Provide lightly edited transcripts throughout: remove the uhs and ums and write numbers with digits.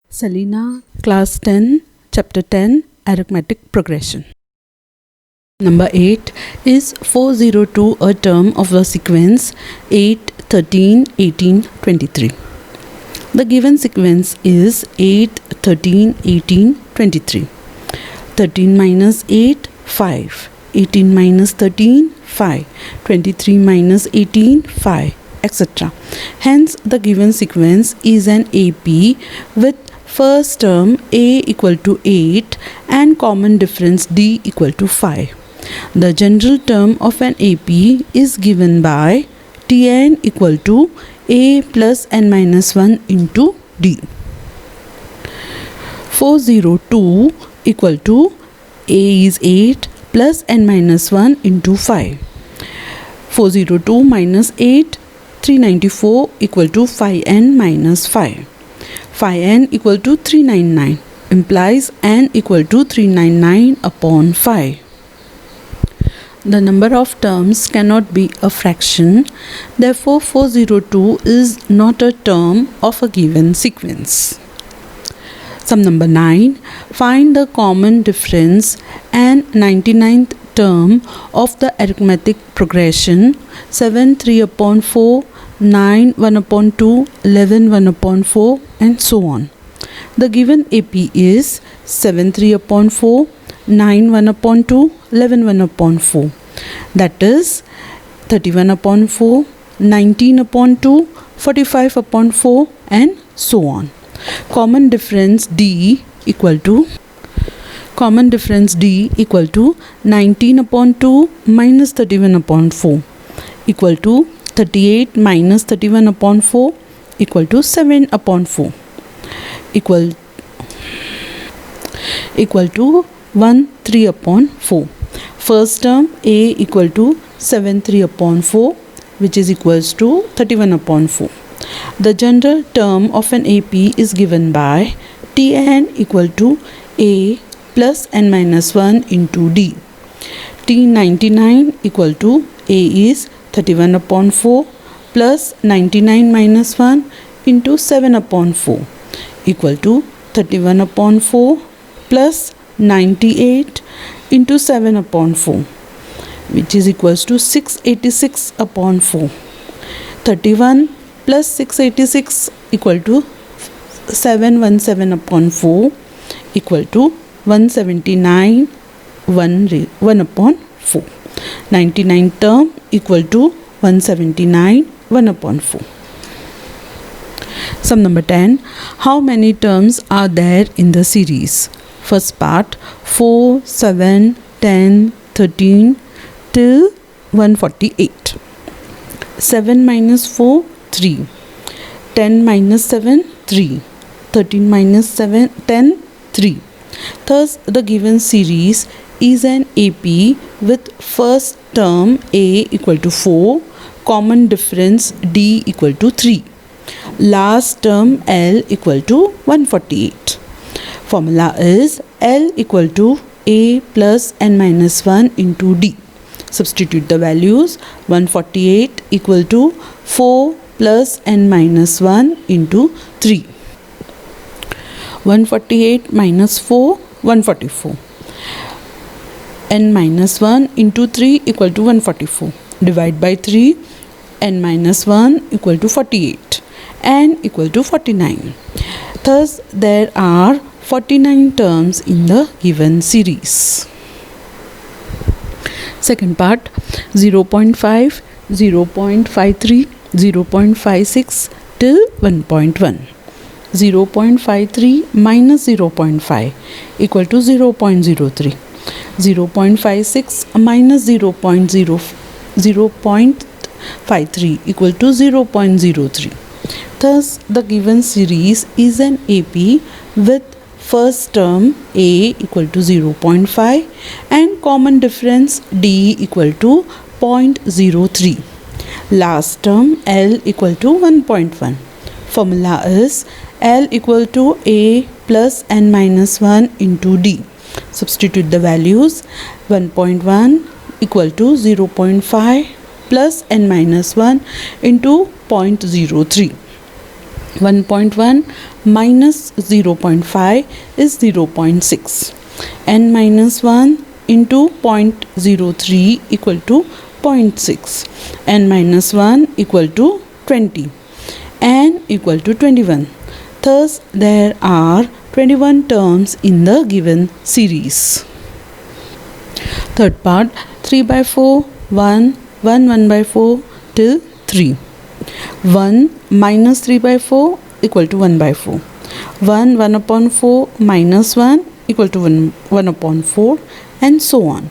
Selena, Class 10, Chapter 10, Arithmetic Progression. Number 8 is 402, a term of the sequence 8, 13, 18, 23. The given sequence is 8, 13, 18, 23. 13 minus 8, 5. 18 minus 13, 5. 23 minus 18, 5, etc. Hence, the given sequence is an AP with first term a equal to 8 and common difference d equal to 5. The general term of an AP is given by Tn equal to a plus n minus 1 into d. 402 equal to a is 8 plus n minus 1 into 5. 402 minus 8, 394 equal to 5n minus 5. 5n equal to 399 implies n equal to 399 upon 5. The number of terms cannot be a fraction, therefore 402 is not a term of a given sequence. Sum number 9. Find the common difference and 99th term of the arithmetic progression 7 3 upon 4, 9 1 upon 2, 11 1 upon 4 and so on. The given AP is 7 3 upon 4, 9 1 upon 2, 11 1 upon 4. That is 31 upon 4, 19 upon 2, 45 upon 4 and so on. Common difference D equal to 19 upon 2 minus 31 upon 4 equal to 38 minus 31 upon 4 equal to 7 upon 4 equal to 1 3 upon 4. First term a equal to 7 3 upon 4 which is equals to 31 upon 4. The general term of an AP is given by Tn equal to a plus n minus 1 into d. T99 equal to a is 31 upon 4 plus 99 minus 1 into 7 upon 4 equal to 31 upon 4 plus 98 into 7 upon 4 which is equals to 686 upon 4. 31 plus 686 equal to 717 upon 4 equal to 179 1 upon 4. 99 term equal to 179 1 upon 4. Sum number 10. How many terms are there in the series? First part 4, 7, 10, 13 till 148. 7 minus 4, 3. 10 minus 7, 3. 13 minus 7, 10, 3. Thus, the given series is an AP with first term A equal to 4, common difference D equal to 3. Last term L equal to 148. Formula is L equal to A plus n minus 1 into D. Substitute the values. 148 equal to 4 plus n minus 1 into 3. 148 minus 4, 144. N minus 1 into 3 equal to 144. Divide by 3. N minus 1 equal to 48. N equal to 49. Thus, there are 49 terms in the given series. Second part 0.5, 0.53, 0.56 till 1.1. 0.53 minus 0.5 equal to 0.03. 0.56 minus 0.53 equal to 0.03. Thus, the given series is an AP with first term A equal to 0.5 and common difference D equal to 0.03. Last term L equal to 1.1. Formula is L equal to A plus n minus 1 into D. Substitute the values. 1.1 equal to 0.5 plus n minus 1 into 0.03. 1.1 minus 0.5 is 0.6. n minus 1 into 0.03 equal to 0.6. n minus 1 equal to 20. n equal to 21. Thus, there are 21 terms in the given series. Third part, 3 by 4, 1, 1 by 4 till 3. 1 minus 3 by 4 equal to 1 by 4. 1 upon 4 minus 1 equal to 1 upon 4, and so on.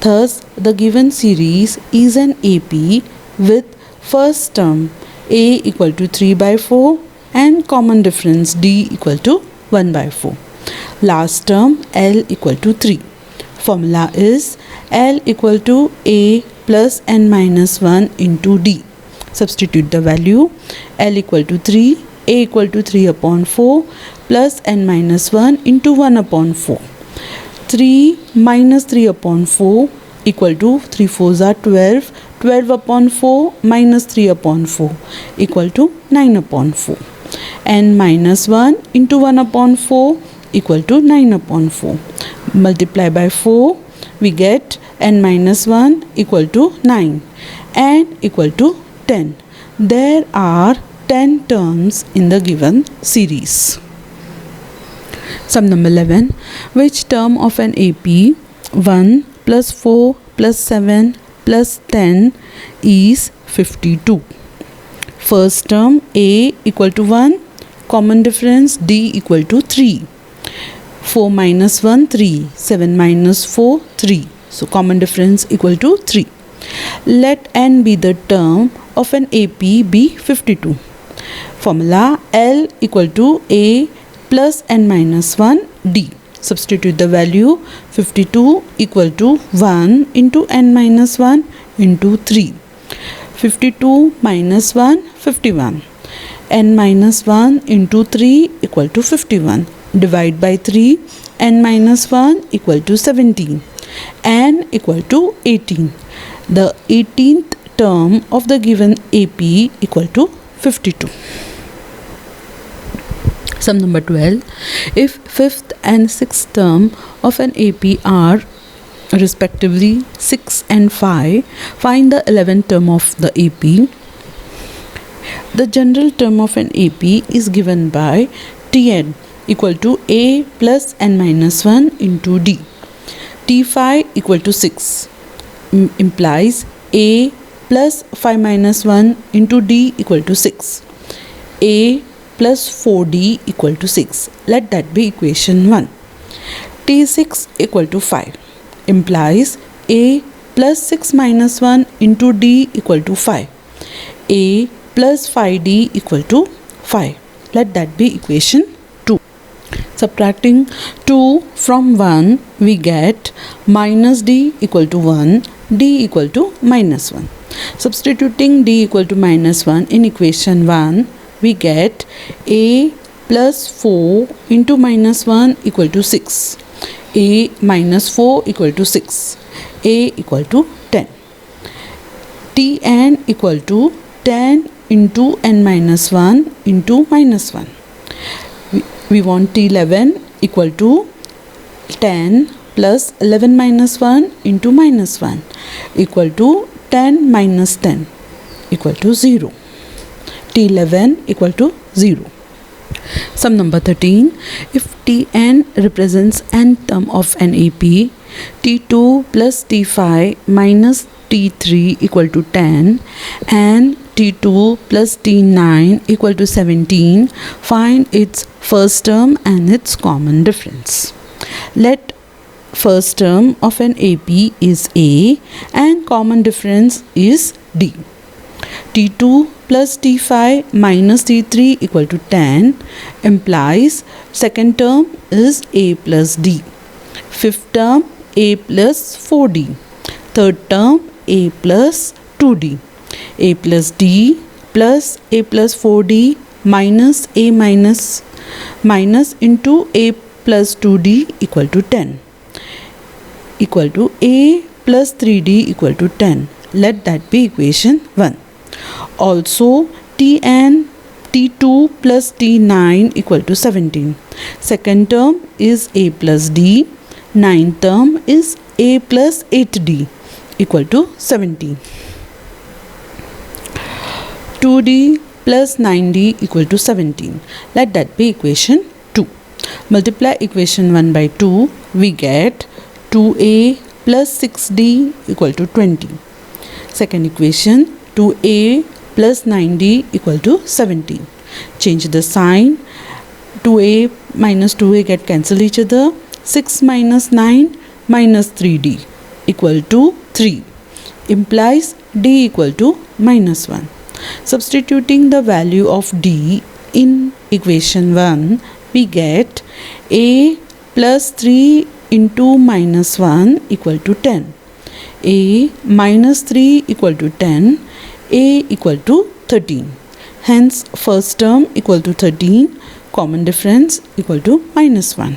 Thus, the given series is an AP with first term A equal to 3 by 4 and common difference D equal to 1 by 4. Last term L equal to 3. Formula is L equal to A plus n minus 1 into D. Substitute the value. L equal to 3, A equal to 3 upon 4 plus n minus 1 into 1 upon 4. 3 minus 3 upon 4 equal to 3 4s are 12. 12 upon 4 minus 3 upon 4 equal to 9 upon 4. n minus 1 into 1 upon 4 equal to 9 upon 4. Multiply by 4, we get n minus 1 equal to 9 and equal to 10. There are 10 terms in the given series. Sum number 11. Which term of an AP 1 plus 4 plus 7 plus 10 is 52? First term A equal to 1, common difference D equal to 3. 4 minus 1, 3. 7 minus 4, 3. So common difference equal to 3. Let n be the term of an AP be 52. Formula L equal to A plus n minus 1 D. Substitute the value. 52 equal to 1 into n minus 1 into 3. 52 minus 1, 51. n minus 1 into 3 equal to 51. Divide by 3. n minus 1 equal to 17. n equal to 18. The 18th term of the given AP equal to 52. Sum number 12. If 5th and 6th term of an AP are respectively 6 and 5, find the 11th term of the AP. The general term of an AP is given by Tn equal to A plus n minus 1 into D. T5 equal to 6 implies A plus 5 minus 1 into D equal to 6. A plus 4D equal to 6. Let that be equation 1. T6 equal to 5 implies A plus 6 minus 1 into D equal to 5. A plus 5D equal to 5. Let that be equation 2. Subtracting 2 from 1, we get minus D equal to 1, D equal to minus 1. Substituting D equal to minus 1 in equation 1, we get A plus 4 into minus 1 equal to 6. A minus 4 equal to 6. A equal to 10. Tn equal to 10 into n minus 1 into minus 1. We want T11 equal to 10 plus 11 minus 1 into minus 1 equal to 10 minus 10 equal to 0. T11 equal to 0. Sum number 13. If Tn represents n term of an AP, T2 plus T5 minus T3 equal to 10 and T2 plus T9 equal to 17, find its first term and its common difference. Let first term of an AP is A and common difference is D. T2 plus T5 minus T3 equal to 10 implies second term is A plus D. Fifth term A plus 4D. Third term A plus 2D. A plus D plus A plus 4D minus A minus into A plus 2D equal to 10 equal to A plus 3D equal to 10. Let that be equation 1. Also Tn T2 plus T9 equal to 17. Second term is A plus D. Ninth term is A plus 8D equal to 17. 2D plus 9D equal to 17. Let that be equation 2. Multiply equation 1 by 2. We get 2A plus 6D equal to 20. Second equation, 2A plus 9D equal to 17. Change the sign. 2A minus 2A get cancel each other. 6 minus 9 minus 3D equal to 3. Implies D equal to minus 1. Substituting the value of D in equation 1, we get A plus 3 into minus 1 equal to 10. A minus 3 equal to 10. A equal to 13. Hence, first term equal to 13. Common difference equal to minus 1.